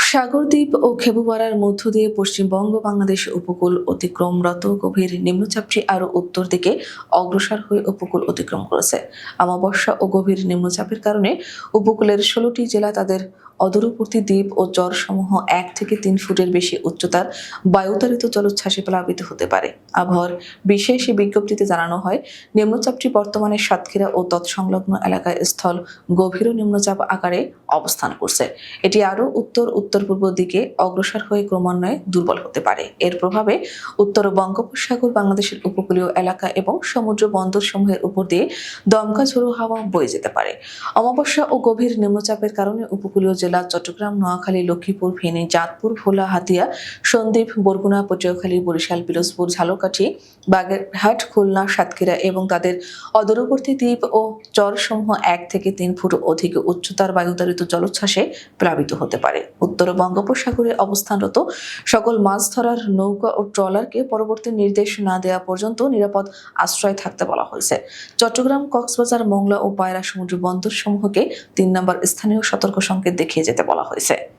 সাগরদ্বীপ ও খেপুপাড়ার মধ্য দিয়ে পশ্চিমবঙ্গ বাংলাদেশ উপকূল অতিক্রমরত গভীর নিম্নচাপটি আরও উত্তর দিকে অগ্রসর হয়ে উপকূল অতিক্রম করেছে। অমাবস্যা ও গভীর নিম্নচাপের কারণে উপকূলের ১৬টি জেলা তাদের অদূরবর্তী দ্বীপ ও চরসমূহ ১ থেকে ৩ ফুটের বেশি উচ্চতার বায়ুতাড়িত জলোচ্ছ্বাসে প্লাবিত হতে পারে। আবহাওয়ার বিশেষ বিজ্ঞপ্তিতে জানানো হয়, নিম্নচাপটি বর্তমানে সাতক্ষীরা ও তৎসংলগ্ন এলাকায় স্থল গভীর নিম্নচাপ আকারে অবস্থান করছে। এটি আরও উত্তর উত্তর পূর্ব দিকে অগ্রসর হয়ে ক্রমান্বয়ে দুর্বল হতে পারে। এর প্রভাবে উত্তর বঙ্গোপসাগর, বাংলাদেশের উপকূলীয় এলাকা এবং সমুদ্র বন্দর সমূহের উপর দিয়ে দমকা ঝোড়ো হাওয়া বয়ে যেতে পারে। অমাবস্যা ও গভীর নিম্নচাপের কারণে উপকূলীয় জেলা চট্টগ্রাম, নোয়াখালী, লক্ষ্মীপুর, ফেনী, চাঁদপুর, ভোলা, হাতিয়া, সন্দ্বীপ, বরগুনা, পটুয়াখালী, বরিশাল, পিরোজপুর, ঝালকাঠি, বাগেরহাট, খুলনা, সাতক্ষীরা এবং তাদের অদূরবর্তী দ্বীপ ও চরসমূহ ১ থেকে ৩ ফুট অধিক উচ্চতার বায়ুতাড়িত জলোচ্ছ্বাসে প্লাবিত হতে পারে। উত্তর বঙ্গোপসাগরে অবস্থানরত সকল মাছ ধরার নৌকা ও ট্রলারকে পরবর্তী নির্দেশ না দেওয়া পর্যন্ত নিরাপদ আশ্রয় থাকতে বলা হয়েছে। চট্টগ্রাম, কক্সবাজার, মোংলা ও পায়রা সমুদ্র বন্দর সমূহকে ৩ নম্বর স্থানীয় সতর্ক সংকেত দেখিয়ে যেতে বলা হয়েছে।